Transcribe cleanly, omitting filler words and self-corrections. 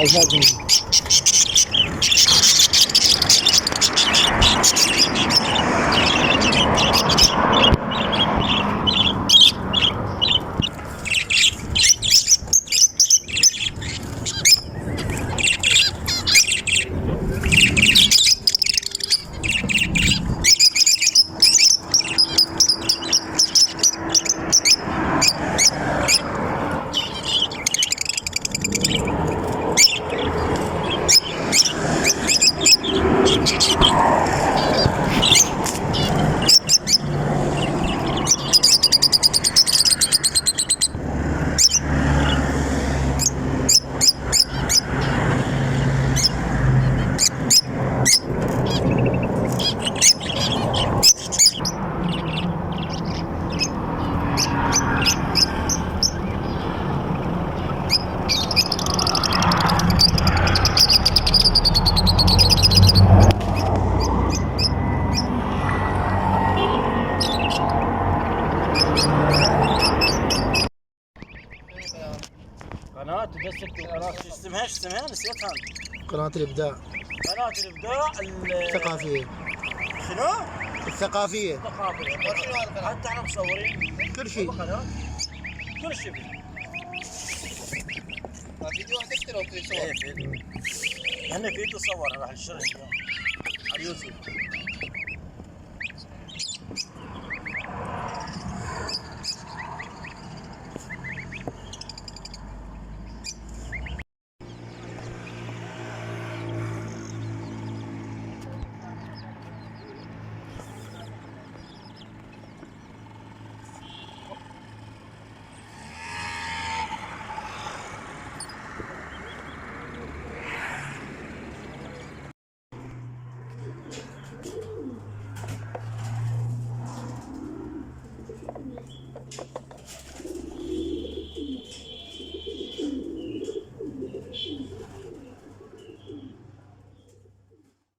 الفاتن. قناة تدسك قناة شو اسمها؟ ايش اسمها؟ نسيتها. قناة الإبداع. قناة الإبداع الثقافية. شنو؟ الثقافية. الثقافية. حتى احنا مصورين كل شيء. كل شيء. فيديو واحد تشتري ولا ايه فيديو. هنا فيديو صور راح نشره اليوم على اليوتيوب.